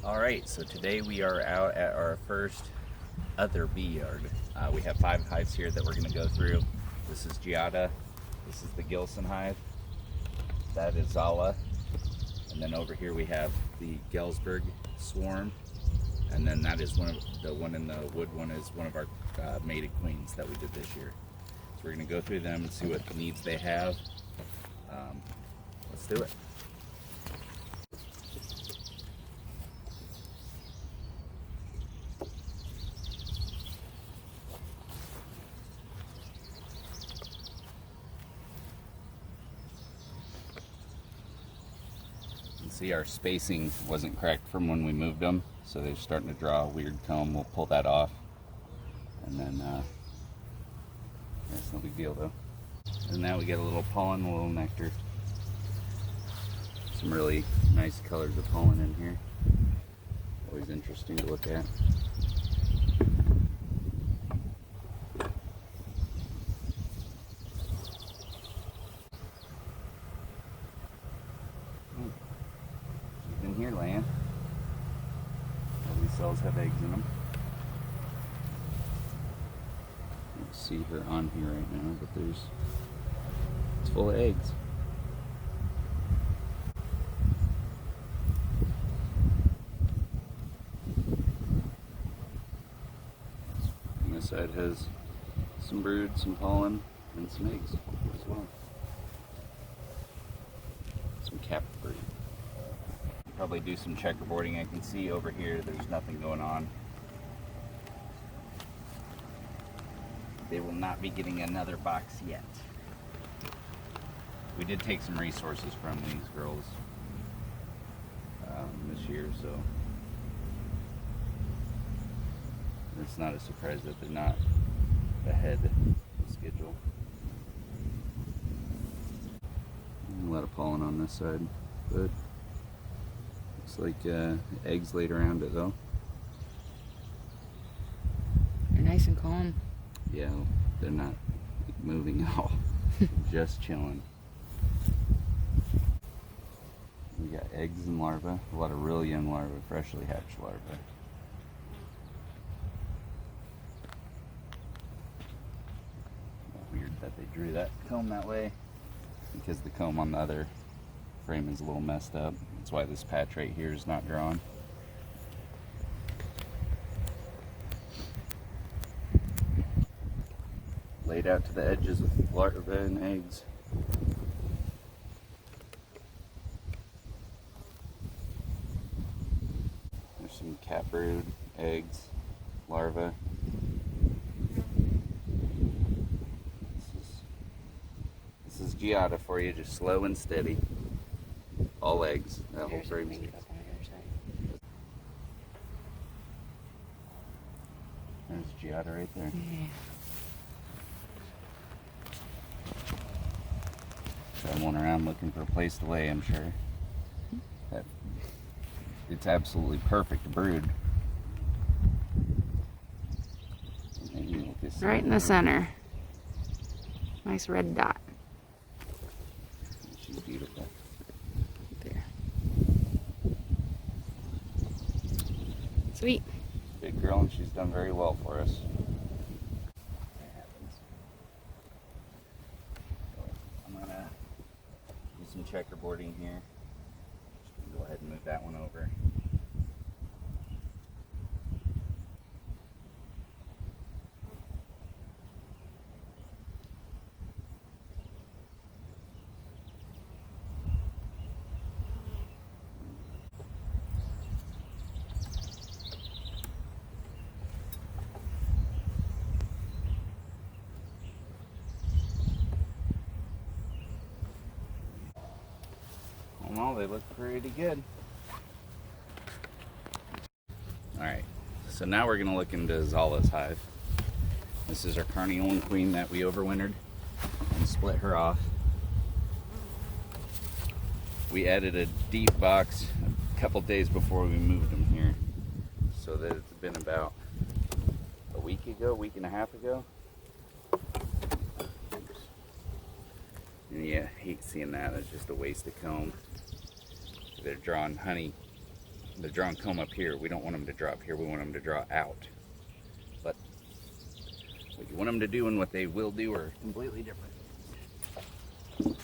Alright, so today we are out at our first other bee yard. We have 5 hives here that we're going to go through. This is Giada, this is the Gilson Hive, that is Zala, and then over here we have the Galesburg Swarm, and then that is one in the wood one is one of our mated queens that we did this year. So we're going to go through them and see what needs they have. Let's do it. See, our spacing wasn't correct from when we moved them, so they're starting to draw a weird comb. We'll pull that off, and then that's no big deal though. And now we get a little pollen, a little nectar. Some really nice colors of pollen in here. Always interesting to look at. In here laying. All these cells have eggs in them. You can see her on here right now, but it's full of eggs. And this side has some brood, some pollen, and some eggs as well. Some capped brood. Probably do some checkerboarding. I can see over here there's nothing going on. They will not be getting another box yet. We did take some resources from these girls this year, so it's not a surprise that they're not ahead of schedule. A lot of pollen on this side, but looks like eggs laid around it though. They're nice and calm. Yeah, they're not moving at all. Just chilling. We got eggs and larvae, a lot of really young larvae, freshly hatched larvae. Weird that they drew that comb that way, because the comb on the other frame is a little messed up. That's why this patch right here is not drawn. Laid out to the edges with larvae and eggs. There's some cat brood, eggs, larvae. This is Giada for you, just slow and steady. All eggs. That whole frame. There's Giada right there. Yeah. So I'm going around looking for a place to lay, I'm sure. It's absolutely perfect to brood. Right in the center. Nice red dot. She's beautiful. There. Sweet. Big girl, and she's done very well for us. That happens. So I'm gonna do some checkerboarding here. Just gonna go ahead and move that one over. Well, they look pretty good. Alright, so now we're going to look into Zala's hive. This is our Carniolan queen that we overwintered and split her off. We added a deep box a couple days before we moved them here, so that it's been about a week and a half ago. And yeah, I hate seeing that. It's just a waste of comb. They're drawing honey they're drawing comb up here. We don't want them to draw up here. We want them to draw out. But what you want them to do and what they will do are completely different. What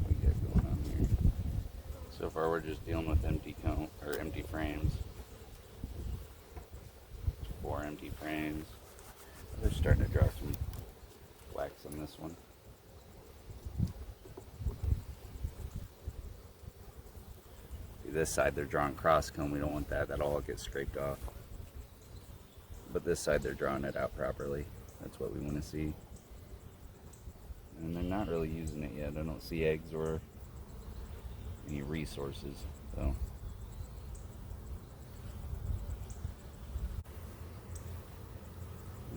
do we got going on here? So far, we're just dealing with empty comb or empty frames. 4 empty frames. They're starting to draw some wax on this one. This side they're drawing cross comb. We don't want that. That'll all get scraped off. But this side they're drawing it out properly. That's what we want to see. And they're not really using it yet. I don't see eggs or any resources. So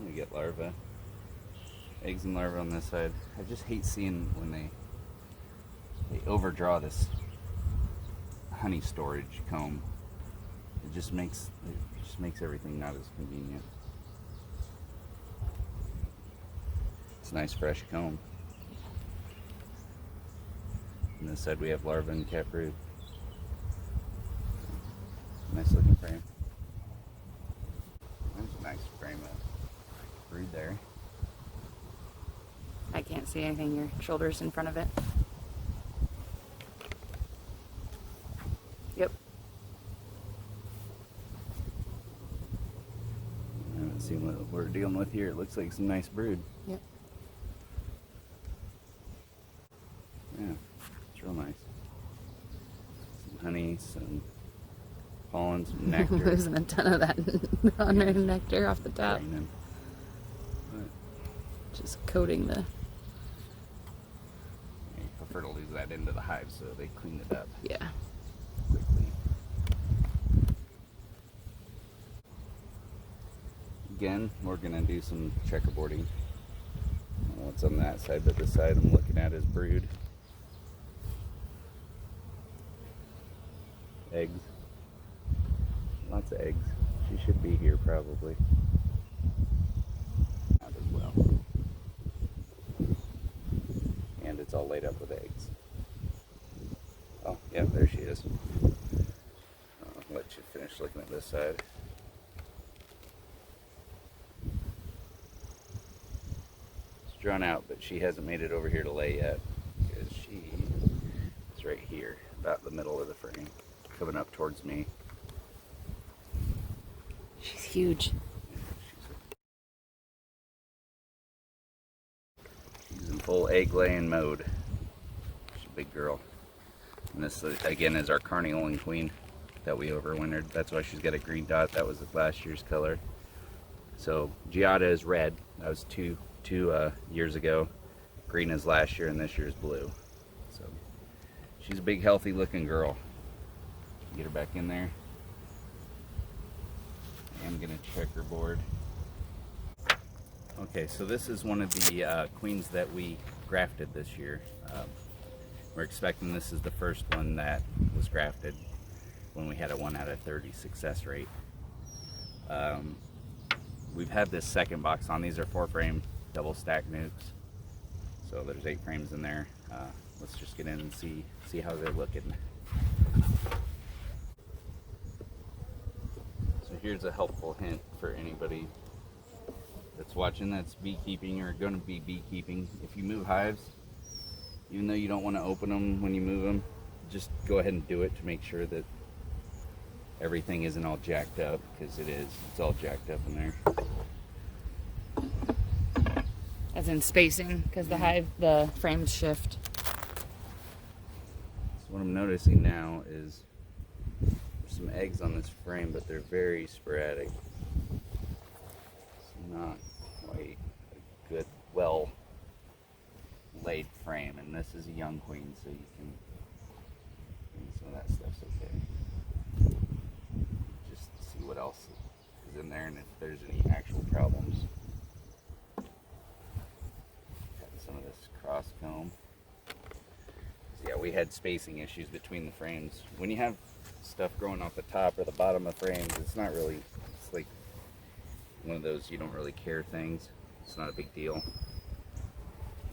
we get larvae. Eggs and larvae on this side. I just hate seeing when they overdraw this honey storage comb. It just makes everything not as convenient. It's a nice fresh comb. On this side we have larvae and cat brood. Nice looking frame. There's a nice frame of brood there. I can't see anything. Your shoulder's in front of it. Yep. I haven't seen what we're dealing with here. It looks like some nice brood. Yep. Yeah, it's real nice. Some honey, some pollen, some nectar. Losing a ton of that honey and nectar off the top. Just coating the... You prefer to lose that into the hive so they clean it up. Yeah. Quickly. Again, we're gonna do some checkerboarding. I don't know what's on that side, but the side I'm looking at is brood. Eggs. Lots of eggs. She should be here probably. Not as well. And it's all laid up with eggs. Oh, yeah, there she is. I'll let you finish looking at this side. It's drawn out, but she hasn't made it over here to lay yet because she is right here, about the middle of the frame, coming up towards me. She's huge. She's in full egg laying mode. She's a big girl. And this again is our carniolan queen that we overwintered. That's why she's got a green dot. That was last year's color. So Giada is red. That was two years ago. Green is last year, and this year's blue. So she's a big, healthy looking girl. Get her back in there. I'm gonna check her board. Okay, so this is one of the queens that we grafted this year. We're expecting this is the first one that was grafted when we had a 1 out of 30 success rate. We've had this second box on. These are 4-frame double stack nucs. So there's 8 frames in there. Let's just get in and see how they're looking. So here's a helpful hint for anybody that's watching that's beekeeping or going to be beekeeping. If you move hives, even though you don't want to open them when you move them, just go ahead and do it to make sure that everything isn't all jacked up, because it is. It's all jacked up in there. As in spacing, because the frames shift. So what I'm noticing now is there's some eggs on this frame, but they're very sporadic. It's not quite a good, well laid frame, and this is a young queen, so you can, some of that stuff's okay. Just see what else is in there and if there's any actual problems. Got some of this cross comb. So yeah, we had spacing issues between the frames. When you have stuff growing off the top or the bottom of frames, it's not really, it's like one of those you don't really care things. It's not a big deal.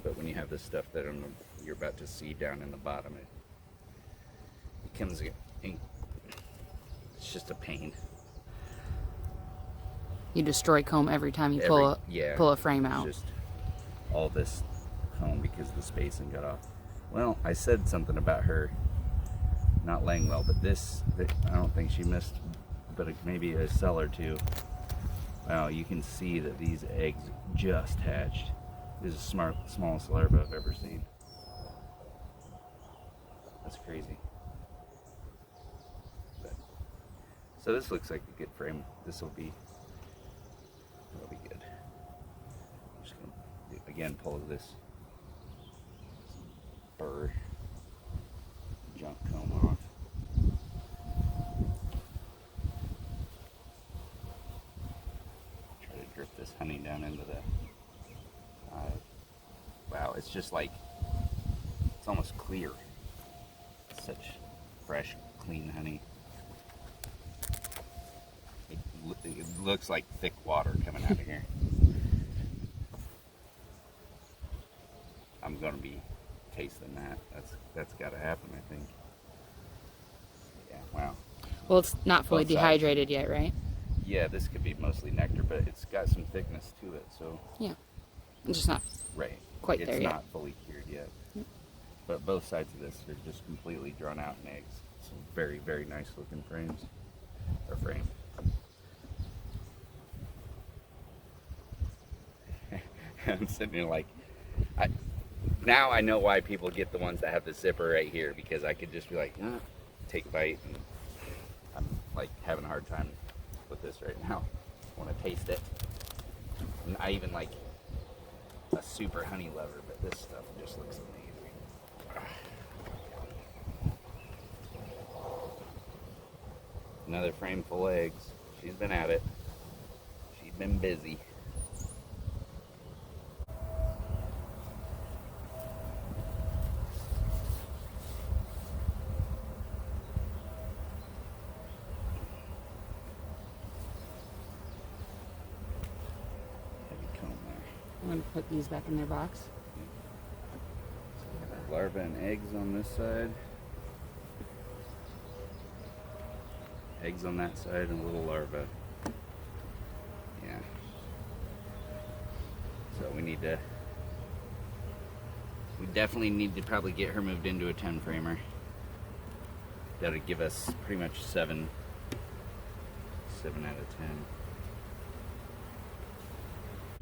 But when you have this stuff that you're about to see down in the bottom, it becomes it's just a pain. You destroy comb every time you pull a frame out. Just all this comb because the spacing got off. Well, I said something about her not laying well, but I don't think she missed, but maybe a cell or two. Wow, you can see that these eggs just hatched. This is the smallest larva I've ever seen. That's crazy. But, so this looks like a good frame. That'll be good. I'm just gonna again pull this burr junk comb off. Try to drip this honey down into the hive. Wow, it's just like, it's almost clear. Such fresh, clean honey. It looks like thick water coming out of here. I'm gonna be tasting that. That's gotta happen, I think. Yeah, wow. Well, it's not fully Both sides. dehydrated yet, right? Yeah, this could be mostly nectar, but it's got some thickness to it, so. Yeah. It's just not right. quite there yet. It's not fully cured yet. But both sides of this are just completely drawn out in eggs. Some very, very nice looking frames. Or frame. I'm sitting here like, now I know why people get the ones that have the zipper right here, because I could just be like, take a bite, and I'm like having a hard time with this right now. I want to taste it. And I even like a super honey lover, but this stuff just looks amazing. Another frame full of eggs. She's been at it. She's been busy. I'm going to put these back in their box. Larvae and eggs on this side. Eggs on that side and a little larva. Yeah. So we definitely need to probably get her moved into a 10 framer. That'll give us pretty much 7 out of 10.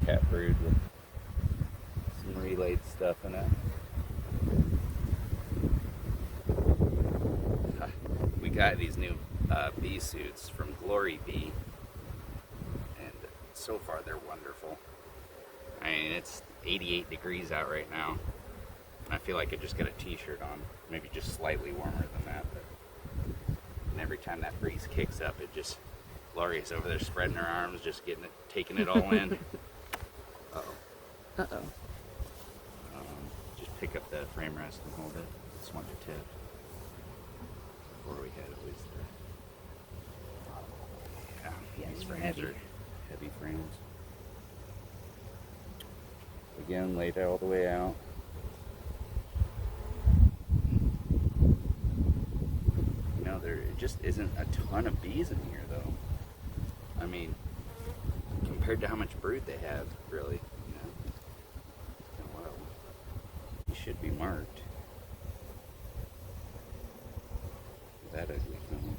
Cat brood with some relayed stuff in it. We got these new bee suits from Glory Bee, and so far they're wonderful. I mean, it's 88 degrees out right now, and I feel like I just got a t-shirt on, maybe just slightly warmer than that, and every time that breeze kicks up, it just, Gloria's over there spreading her arms, just taking it all in. Uh-oh. Just pick up the frame rest and hold it. Just want to tip. Before we had at least these frames are heavy frames. Again, laid all the way out. You know, there just isn't a ton of bees in here, though. I mean, compared to how much brood they have, really, you know. Well, it should be marked. That ugly thing.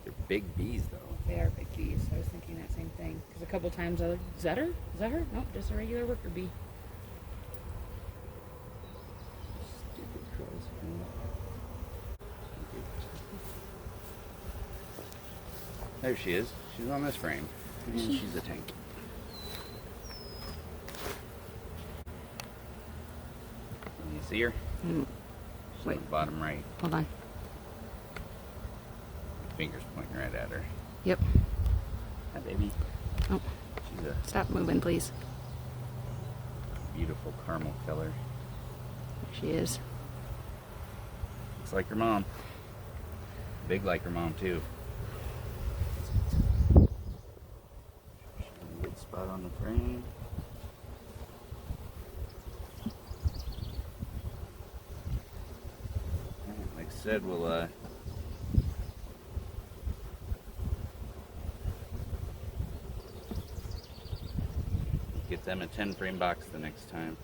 They're big bees, though. They are big bees. I was thinking that same thing. Because a couple times I was like, is that her? Is that her? Nope, just a regular worker bee. Stupid crows. There she is. She's on this frame. And she's a tank. Can you see her? She's on the bottom right. Hold on. Fingers pointing right at her. Yep. Hi, baby. Oh. She's a Stop moving, please. beautiful caramel color. There she is. Looks like her mom. Big like her mom, too. Good spot on the frame. Like said, we'll get them a 10 frame box the next time.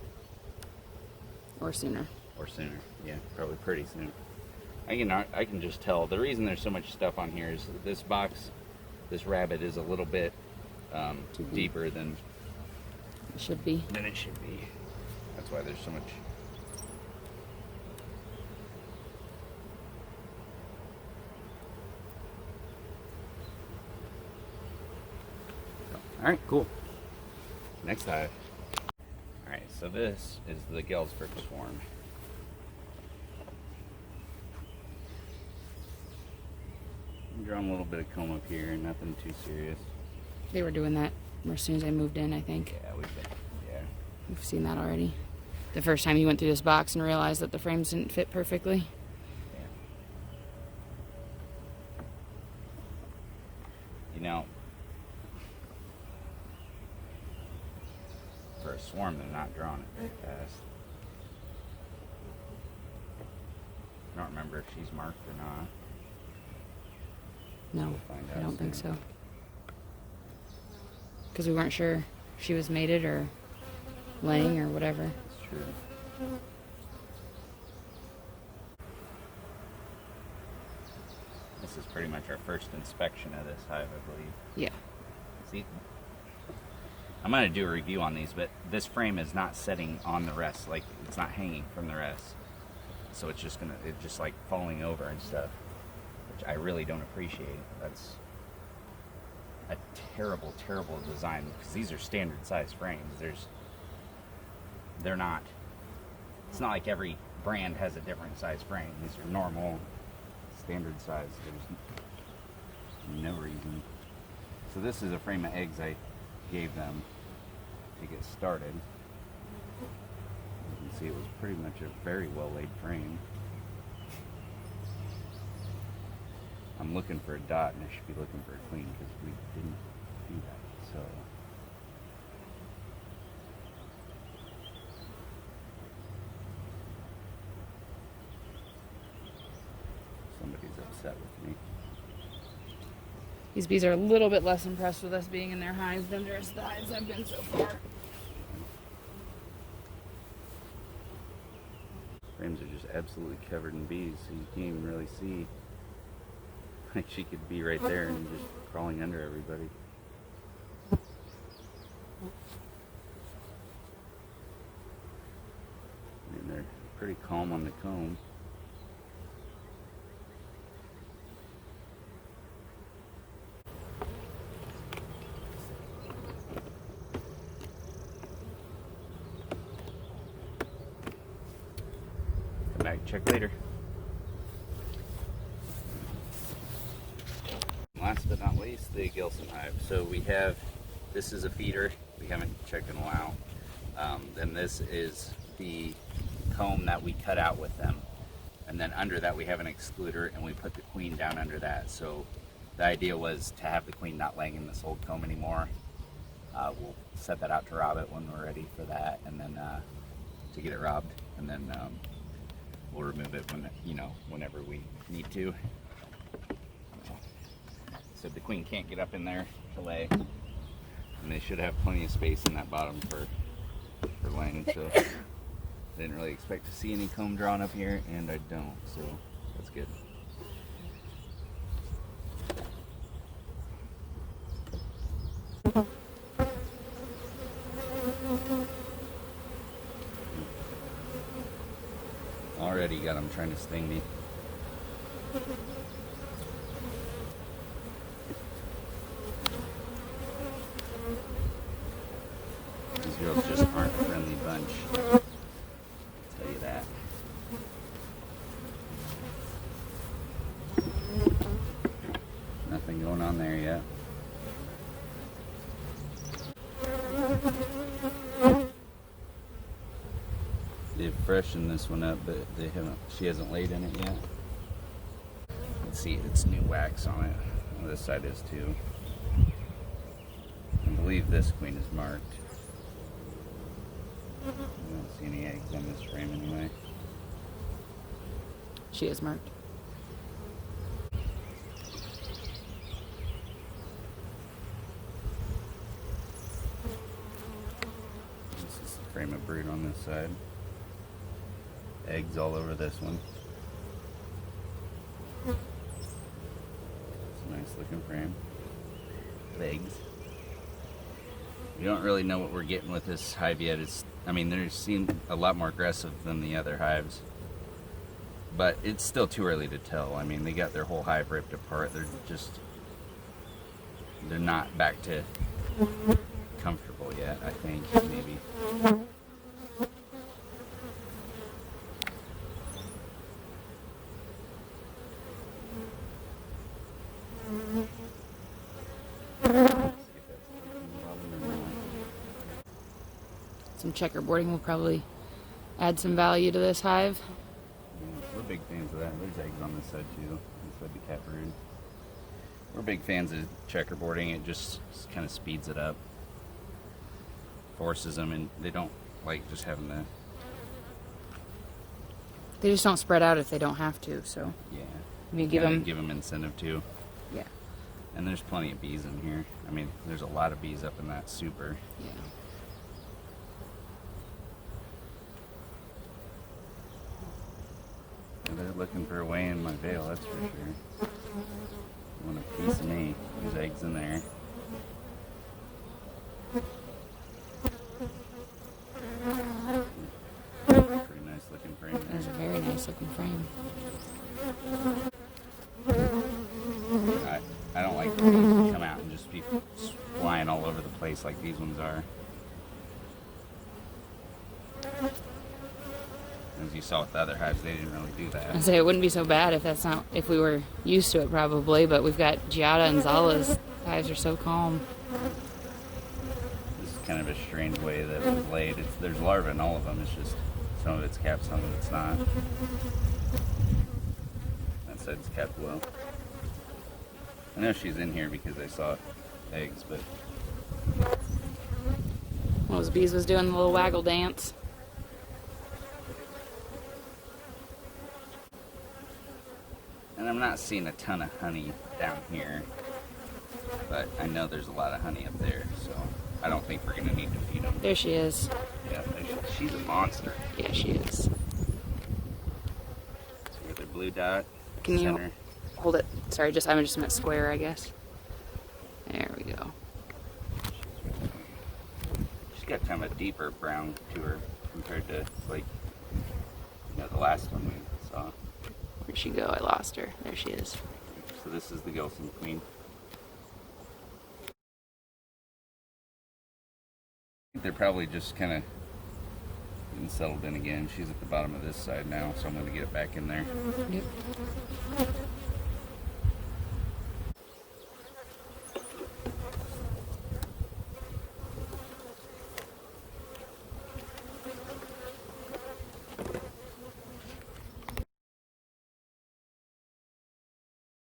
Or sooner. Or sooner, yeah, probably pretty soon. I can just tell. The reason there's so much stuff on here is this box, this rabbit is a little bit deeper than it should be. That's why there's so much. All right, cool. Next hive. All right, so this is the Galesburg Swarm. I'm drawing a little bit of comb up here, nothing too serious. They were doing that as soon as I moved in, I think. Yeah, We've seen that already. The first time you went through this box and realized that the frames didn't fit perfectly. Yeah. You know, for a swarm, they're not drawing it very fast. I don't remember if she's marked or not. No, We'll find I out don't think soon. so. Because we weren't sure if she was mated or laying or whatever. That's true. This is pretty much our first inspection of this hive, I believe. Yeah. See, I'm going to do a review on these, but this frame is not setting on the rest. Like, it's not hanging from the rest. So it's just like falling over and stuff, which I really don't appreciate. That's a terrible, terrible design, because these are standard size frames. They're not, it's not like every brand has a different size frame. These are normal, standard size. There's no reason. So this is a frame of eggs I gave them to get started. You can see it was pretty much a very well laid frame. I'm looking for a dot, and I should be looking for a queen, because we didn't do that. So somebody's upset with me. These bees are a little bit less impressed with us being in their hives than the rest of the hives I've been so far. Frames are just absolutely covered in bees, so you can't even really see. Like, she could be right there and just crawling under everybody. And they're pretty calm on the comb. Come back, check later. Last but not least, the Gilson Hive. So we have, this is a feeder. We haven't checked in a while. Then this is the comb that we cut out with them. And then under that we have an excluder, and we put the queen down under that. So the idea was to have the queen not laying in this old comb anymore. We'll set that out to rob it when we're ready for that, and then to get it robbed. And then we'll remove it when, whenever we need to. So the queen can't get up in there to lay, and they should have plenty of space in that bottom for laying. So I didn't really expect to see any comb drawn up here, and I don't, so that's good. Already got them trying to sting me. These girls just aren't a friendly bunch. I'll tell you that. Nothing going on there yet. They've freshened this one up, but she hasn't laid in it yet. Let's see, it's new wax on it. Well, this side is too. I believe this queen is marked. I don't see any eggs on this frame anyway. She is marked. frame of brood on this side. Eggs all over this one. It's a nice looking frame. Eggs. We don't really know what we're getting with this hive yet. I mean, they seem a lot more aggressive than the other hives. But it's still too early to tell. I mean, they got their whole hive ripped apart. They're not back to comfortable yet, I think, maybe. Some checkerboarding will probably add some value to this hive. We're big fans of that. There's eggs on this side too. This would be cat brood. We're big fans of checkerboarding. It just kind of speeds it up, forces them, and they don't like just having the. They just don't spread out if they don't have to. So Yeah. you give them incentive too. Yeah. And there's plenty of bees in here. I mean, there's a lot of bees up in that super. Yeah. They're looking for a way in my veil, that's for sure. Want a piece of me. There's eggs in there. Pretty nice looking frame there. There's a very nice looking frame. I don't like the bees to come out and just be flying all over the place like these ones are. As you saw with the other hives, they didn't really do that. I'd say it wouldn't be so bad if we were used to it probably, but we've got Giada and Zala's hives are so calm. This is kind of a strange way that it was laid. There's larvae in all of them. It's just some of it's capped, some of it's not. That side's capped well. I know she's in here because I saw eggs, but One of those bees was doing the little waggle dance. and I'm not seeing a ton of honey down here, but I know there's a lot of honey up there, so I don't think we're gonna need to feed them. There she is. Yeah, she's a monster. Yeah, she is. With her blue dot. Can you center. hold it? Sorry, I just meant square, I guess. There we go. She's got kind of a deeper brown to her compared to like the last one we saw. Where'd she go? I lost her. There she is. So this is the Gilson Queen. They're probably just kind of getting settled in again. She's at the bottom of this side now, so I'm going to get it back in there. Yep.